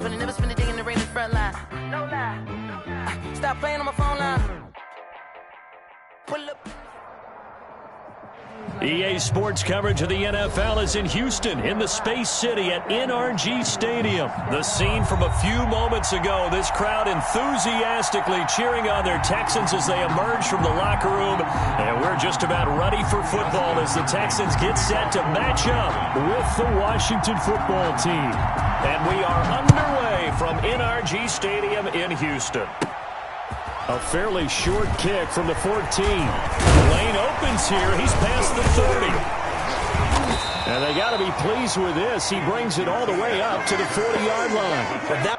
Never spend a day in the rain in the front line. No lie. Stop playing on my phone line. Pull up. EA Sports coverage of the NFL is in Houston, in the Space City at NRG Stadium. The scene from a few moments ago, this crowd enthusiastically cheering on their Texans as they emerge from the locker room. And we're just about ready for football as the Texans get set to match up with the Washington football team. And we are underway from NRG Stadium in Houston. A fairly short kick from the 14. Lane opens here. He's past the 30. And they got to be pleased with this. He brings it all the way up to the 40-yard line. But that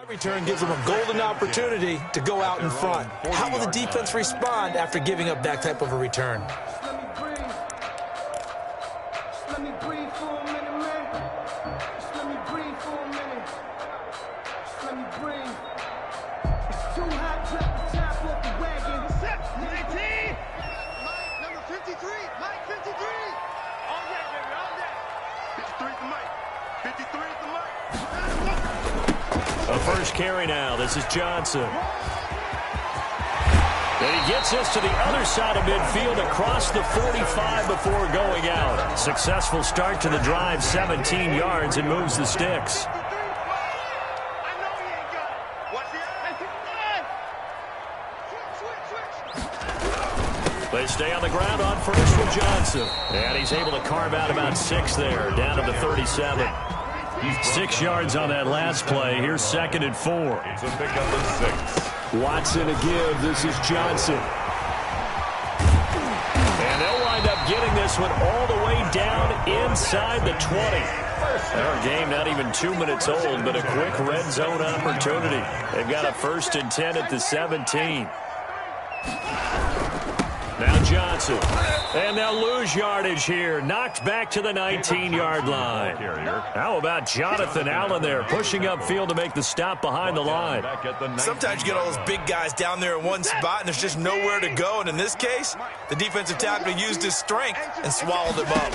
return gives them a golden opportunity to go out in front. How will the defense respond after giving up that type of a return? Let me breathe for a minute, man. Just let me breathe for a minute. Just let me breathe. It's too hot, drop the top off the wagon. 19. Mike, number 53. Mike, 53. All day, baby, all day. 53 is the Mike. 53 is the Mike. a first carry now. This is Johnson. And he gets us to the other side of midfield across the 45 before going out. Successful start to the drive, 17 yards, and moves the sticks. I know he ain't got it. Watch the switch. They stay on the ground on first with Johnson. And he's able to carve out about 6 there, down to the 37. 6 yards on that last play. Here's 2nd and 4. It's a pickup of 6. Watson a give. This is Johnson. And they'll wind up getting this one all the way down inside the 20. Our game not even 2 minutes old, but a quick red zone opportunity. They've got a 1st and 10 at the 17. Now Johnson. And they'll lose yardage here. Knocked back to the 19-yard line. How about Jonathan Allen there, pushing upfield to make the stop behind the line. Sometimes you get all those big guys down there in one spot, and there's just nowhere to go. And in this case, the defensive tackle used his strength and swallowed him up.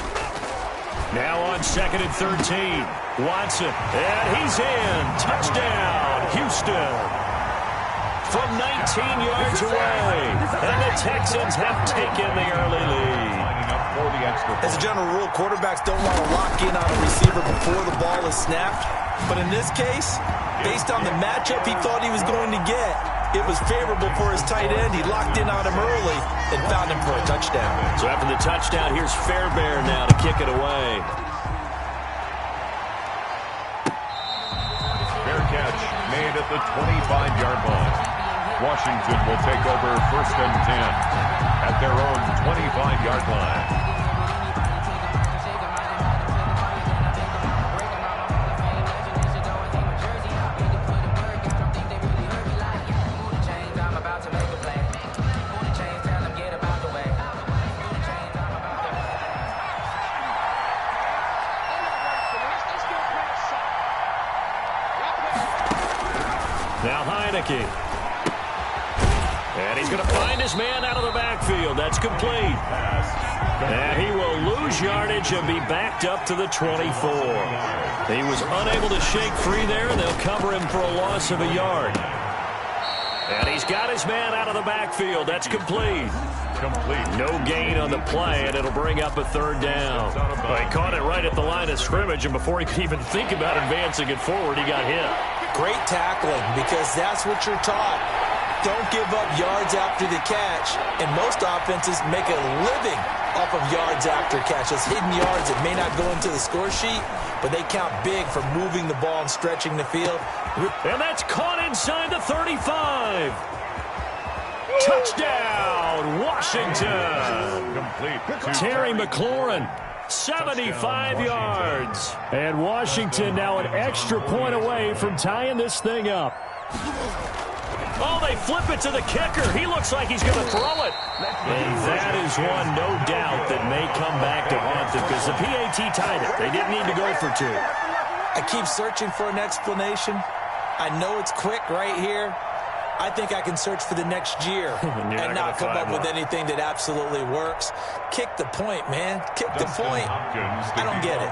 Now on 2nd and 13. Watson. And he's in. Touchdown, Houston. From 19 yards away. And the Texans have taken the early lead. As a general rule, quarterbacks don't want to lock in on a receiver before the ball is snapped. But in this case, based on the matchup he thought he was going to get, it was favorable for his tight end. He locked in on him early and found him for a touchdown. So after the touchdown, here's Fairbairn now to kick it away. Fair catch made at the 25-yard line. Washington will take over 1st and 10 at their own 25-yard line. Now Heineke. And he's going to find his man out of the backfield. That's complete. And he will lose yardage and be backed up to the 24. He was unable to shake free there, and they'll cover him for a loss of a yard. And he's got his man out of the backfield. That's complete. No gain on the play, and it'll bring up a 3rd down. Well, he caught it right at the line of scrimmage, and before he could even think about advancing it forward, he got hit. Great tackling, because that's what you're taught. Don't give up yards after the catch, and most offenses make a living off of yards after catches, hidden yards that may not go into the score sheet, but they count big for moving the ball and stretching the field. And that's caught inside the 35. Touchdown, Washington. Complete. Terry McLaurin, 75 yards. And Washington now an extra point away from tying this thing up. Oh, they flip it to the kicker. He looks like he's going to throw it. And that is one, no doubt, that may come back to haunt them because the PAT tied it. They didn't need to go for two. I keep searching for an explanation. I know it's quick right here. I think I can search for the next year and not come up with anything that absolutely works. Kick the point, man. Kick the point. I don't get it.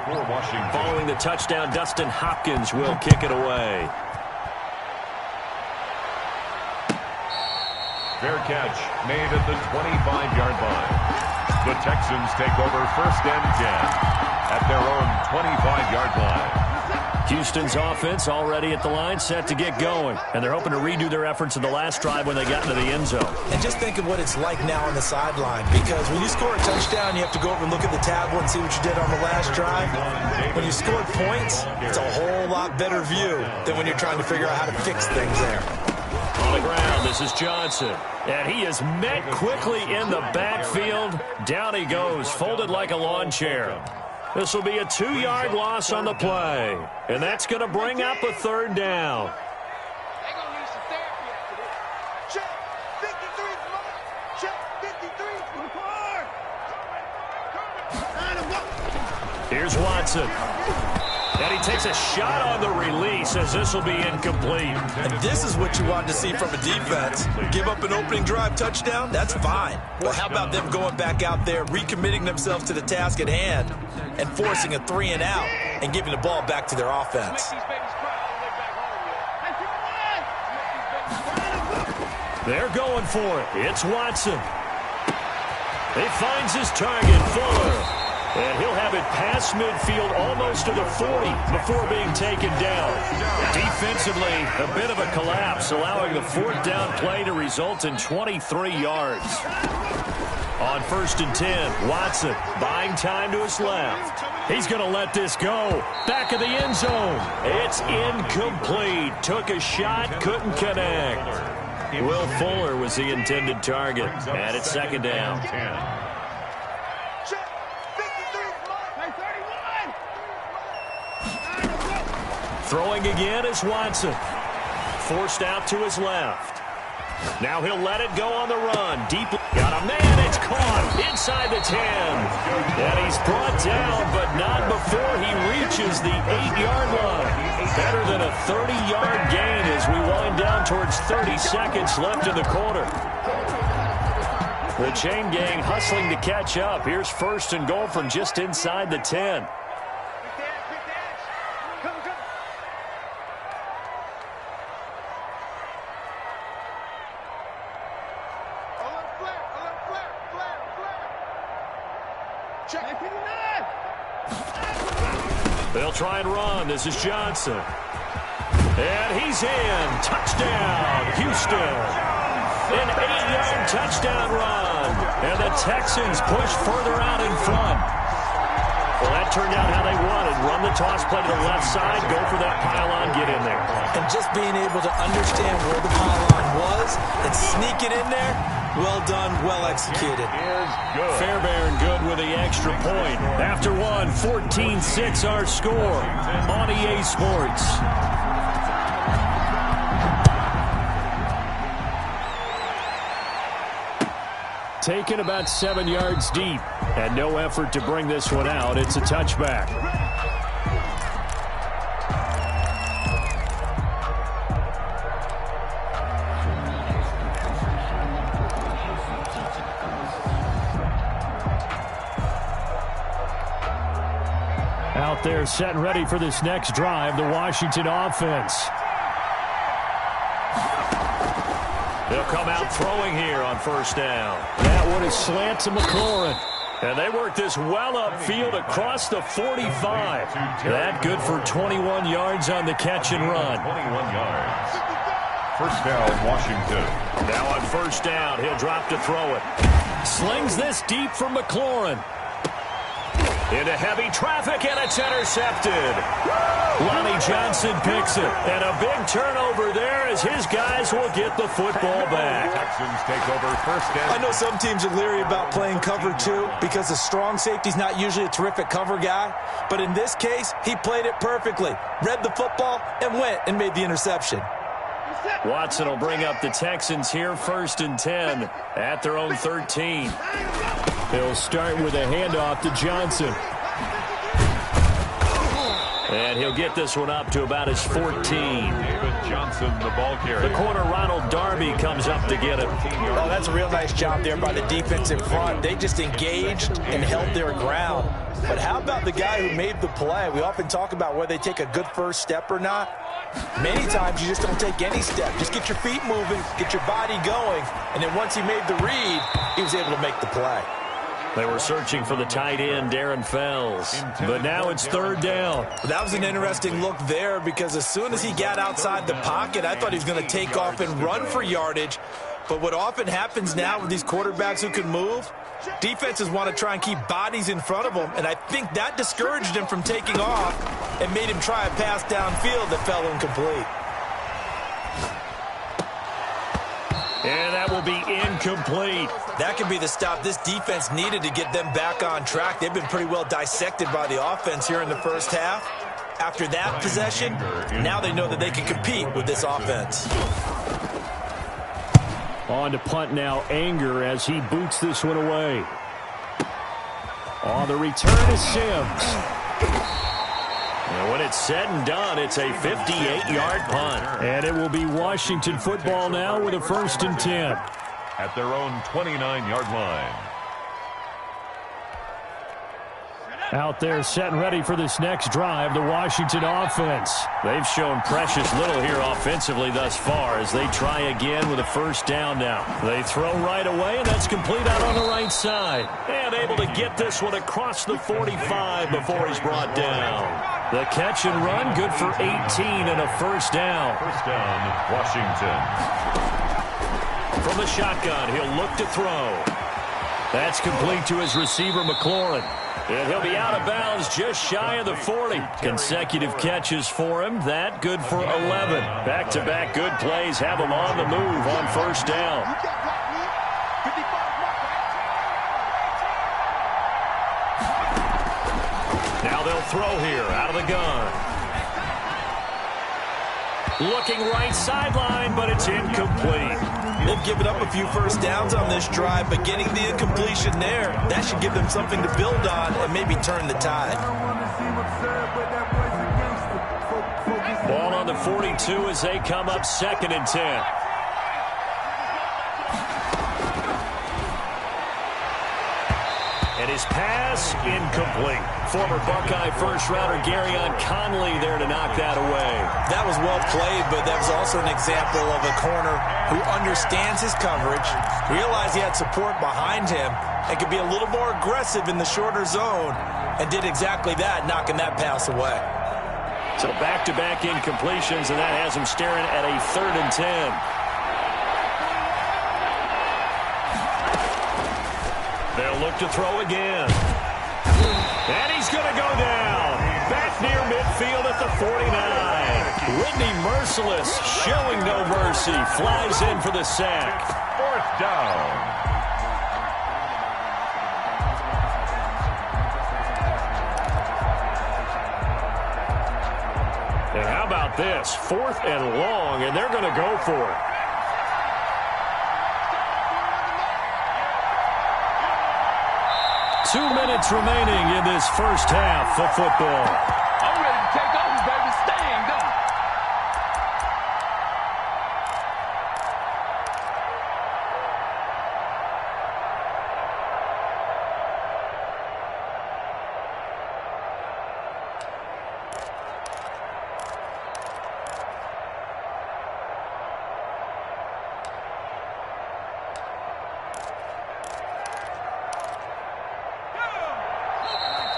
Following the touchdown, Dustin Hopkins will kick it away. Fair catch made at the 25-yard line. The Texans take over 1st and 10 at their own 25-yard line. Houston's offense already at the line, set to get going. And they're hoping to redo their efforts in the last drive when they got into the end zone. And just think of what it's like now on the sideline. Because when you score a touchdown, you have to go over and look at the tablet and see what you did on the last drive. When you scored points, it's a whole lot better view than when you're trying to figure out how to fix things there. On the ground, this is Johnson. And he is met quickly in the backfield. Down he goes, folded like a lawn chair. This will be a 2-yard loss on the play. And that's going to bring up a 3rd down. They're going to need some therapy after this. Check 53 from up. Check 53. Here's Watson. And he takes a shot on the release as this will be incomplete. And this is what you want to see from a defense. Give up an opening drive touchdown, that's fine. But how about them going back out there, recommitting themselves to the task at hand, and forcing a 3-and-out and giving the ball back to their offense. They're going for it. It's Watson. He finds his target, Fuller. And he'll have it past midfield almost to the 40 before being taken down. Defensively, a bit of a collapse, allowing the 4th down play to result in 23 yards. On 1st and 10, Watson buying time to his left. He's going to let this go. Back of the end zone. It's incomplete. Took a shot, couldn't connect. Will Fuller was the intended target. And it's 2nd down. Throwing again is Watson. Forced out to his left. Now he'll let it go on the run. Deep. Got a man. It's caught inside the 10. And he's brought down, but not before he reaches the 8-yard line. Better than a 30-yard gain as we wind down towards 30 seconds left in the quarter. The chain gang hustling to catch up. Here's 1st and goal from just inside the 10. They'll try and run. This is Johnson. And he's in. Touchdown, Houston. An 8-yard touchdown run. And the Texans push further out in front. Well, that turned out how they wanted. Run the toss play to the left side, go for that pylon, get in there. And just being able to understand where the pylon was and sneak it in there, well done, well executed. Fairbairn good with the extra point. After one, 14-6 our score on EA Sports. Taken about 7 yards deep, and no effort to bring this one out. It's a touchback. Out there set and ready for this next drive, the Washington offense. They'll come out throwing here on 1st down. That one is slant to McLaurin. And they work this well upfield across the 45. That good for 21 yards on the catch and run. 21 yards. 1st down, Washington. Now on 1st down, he'll drop to throw it. Slings this deep from McLaurin. Into heavy traffic, and it's intercepted. Lonnie Johnson picks it. And a big turnover there as his guys will get the football back. Texans take over first down. I know some teams are leery about playing cover 2 because the strong safety's not usually a terrific cover guy. But in this case, he played it perfectly. Read the football and went and made the interception. Watson will bring up the Texans here, 1st and 10 at their own 13. He'll start with a handoff to Johnson. And he'll get this one up to about his 14. David Johnson, the ball carrier. The corner, Ronald Darby, comes up to get it. Oh, that's a real nice job there by the defense in front. They just engaged and held their ground. But how about the guy who made the play? We often talk about whether they take a good first step or not. Many times you just don't take any step. Just get your feet moving, get your body going, and then once he made the read, he was able to make the play. They were searching for the tight end, Darren Fells. But now it's 3rd down. That was an interesting look there because as soon as he got outside the pocket, I thought he was going to take off and run for yardage. But what often happens now with these quarterbacks who can move, defenses want to try and keep bodies in front of them, and I think that discouraged him from taking off and made him try a pass downfield that fell incomplete. And that will be incomplete. That could be the stop this defense needed to get them back on track. They've been pretty well dissected by the offense here in the first half. After that possession, now they know that they can compete with this offense. On to punt now, Anger, as he boots this one away. On the return is Sims. And when it's said and done, it's a 58-yard punt. And it will be Washington football now with a 1st and 10. At their own 29-yard line. Out there set and ready for this next drive, the Washington offense. They've shown precious little here offensively thus far as they try again with a 1st down now. They throw right away, and that's complete out on the right side. And able to get this one across the 45 before he's brought down. The catch and run, good for 18 and a 1st down. 1st down, Washington. From the shotgun, he'll look to throw. That's complete to his receiver, McLaurin. And he'll be out of bounds just shy of the 40. Consecutive catches for him. That good for 11. Back-to-back good plays have him on the move on 1st down. Now they'll throw here out of the gun. Looking right sideline, but it's incomplete. They've given up a few 1st downs on this drive, but getting the incompletion there, that should give them something to build on and maybe turn the tide. Ball on the 42 as they come up 2nd and 10. And his pass, incomplete. Former Buckeye first-rounder Garyon Conley there to knock that away. That was well played, but that was also an example of a corner who understands his coverage, realized he had support behind him, and could be a little more aggressive in the shorter zone, and did exactly that, knocking that pass away. So back-to-back incompletions, and that has him staring at a 3rd and 10. They'll look to throw again. And he's going to go down. Back near midfield at the 49. Whitney Merciless showing no mercy. Flies in for the sack. 4th down. And how about this? 4th and long, and they're going to go for it. Two minutes remaining in this first half of football. I'm ready to take over, baby. Staying done.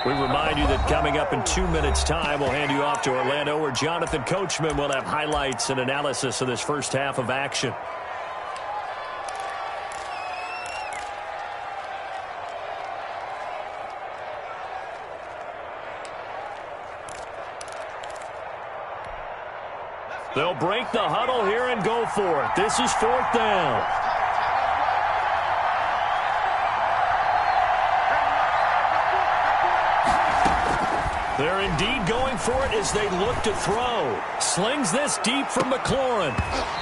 We remind you that coming up in 2 minutes' time, we'll hand you off to Orlando, where Jonathan Coachman will have highlights and analysis of this first half of action. They'll break the huddle here and go for it. This is 4th down. They're indeed going for it as they look to throw. Slings this deep from McLaurin.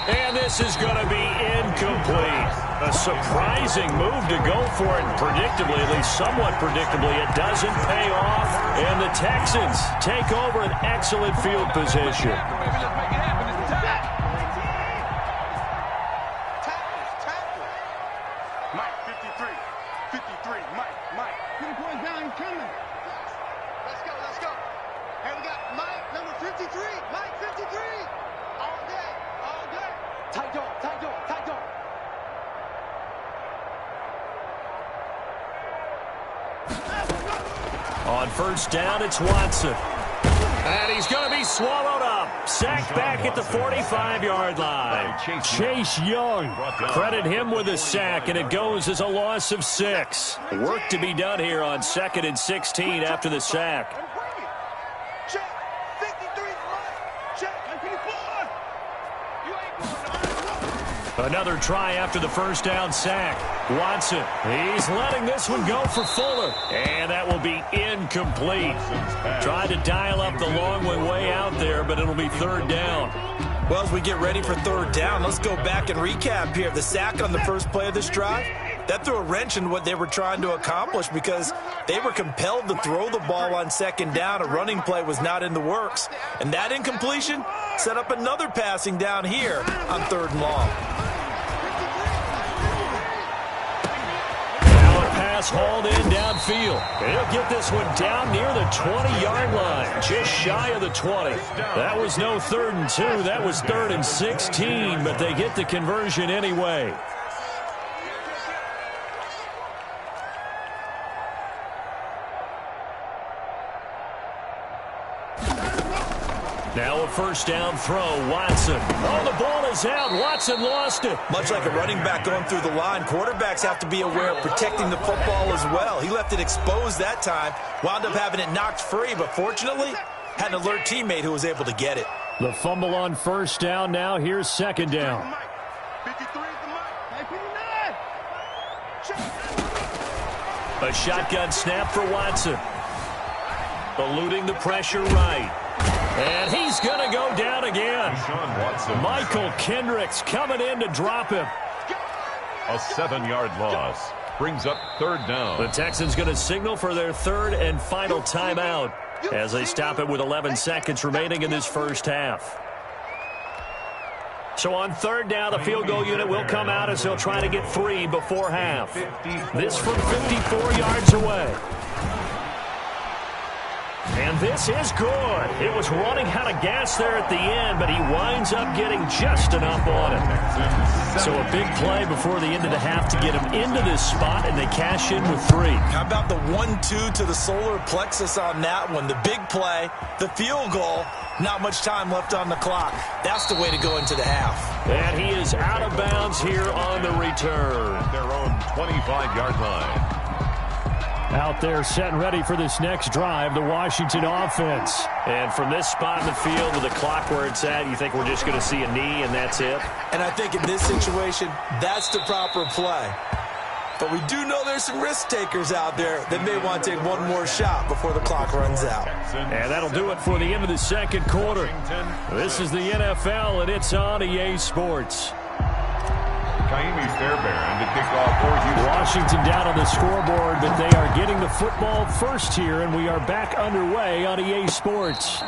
And this is going to be incomplete. A surprising move to go for it. Predictably, at least somewhat predictably, it doesn't pay off. And the Texans take over an excellent field position. Mike, 53. 53. Mike. 3 points down. He's coming. Let's go. Hey, we got Mike, number 53. Mike, 53. All day. Tight dog. On 1st down, it's Watson. And he's going to be swallowed up. Sacked back at the 45-yard line. Chase Young. Credit him with a sack, and it goes as a loss of 6. Work to be done here on 2nd and 16 after the sack. Check. 53. Mike. Check. 54. You ain't going on. Another try after the 1st down sack. Watson, he's letting this one go for Fuller. And that will be incomplete. Tried to dial up the long way out there, but it'll be 3rd down. Well, as we get ready for 3rd down, let's go back and recap here. The sack on the first play of this drive, that threw a wrench in what they were trying to accomplish because they were compelled to throw the ball on 2nd down. A running play was not in the works. And that incompletion set up another passing down here on 3rd and long. Hauled in downfield. He'll get this one down near the 20-yard line, just shy of the 20. That was no 3rd and 2. That was 3rd and 16, but they get the conversion anyway. Now a 1st down throw. Watson. Oh, the ball is out. Watson lost it. Much like a running back going through the line, quarterbacks have to be aware of protecting the football as well. He left it exposed that time, wound up having it knocked free, but fortunately had an alert teammate who was able to get it. The fumble on 1st down. Now here's 2nd down. 53 is the Mike. 59. A shotgun snap for Watson. Eluding the pressure right. And he's going to go down again. Michael Kendricks coming in to drop him. A 7-yard loss brings up 3rd down. The Texans going to signal for their 3rd and final timeout as they stop it with 11 seconds remaining in this first half. So on 3rd down, the field goal unit will come out as they'll try to get 3 before half. This from 54 yards away. And this is good. It was running out of gas there at the end, but he winds up getting just enough on it. So a big play before the end of the half to get him into this spot, and they cash in with 3. How about the 1-2 to the solar plexus on that one? The big play, the field goal, not much time left on the clock. That's the way to go into the half. And he is out of bounds here on the return. Their own 25-yard line. Out there set and ready for this next drive, the Washington offense. And from this spot in the field with the clock where it's at, you think we're just going to see a knee and that's it? And I think in this situation, that's the proper play. But we do know there's some risk takers out there that may want to take one more shot before the clock runs out. And that'll do it for the end of the 2nd quarter. This is the NFL, and it's on EA Sports. Kaimi Fairbairn to kick off for Houston. Washington down on the scoreboard, but they are getting the football first here, and we are back underway on EA Sports.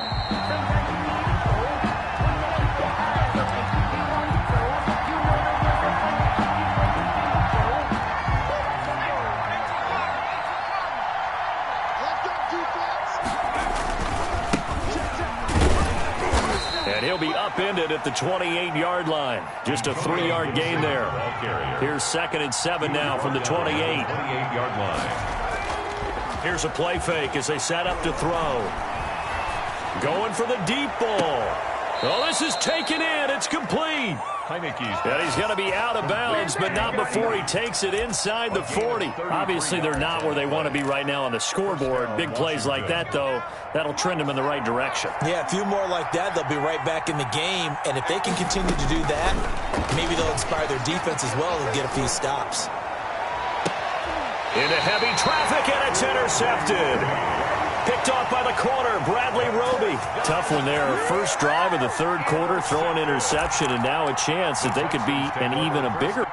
And he'll be upended at the 28-yard line. Just a 3-yard gain there. Here's 2nd and 7 now from the 28. 28-yard line. Here's a play fake as they set up to throw. Going for the deep ball. Oh, this is taken in. It's complete. And he's going to be out of bounds, but not before he takes it inside the 40. Obviously, they're not where they want to be right now on the scoreboard. Big plays like that, though, that'll trend them in the right direction. Yeah, a few more like that, they'll be right back in the game. And if they can continue to do that, maybe they'll inspire their defense as well and get a few stops. Into heavy traffic, and it's intercepted. Picked off by the corner, Bradley Roby. Tough one there. First drive of the third quarter, throw an interception, and now a chance that they could be an even bigger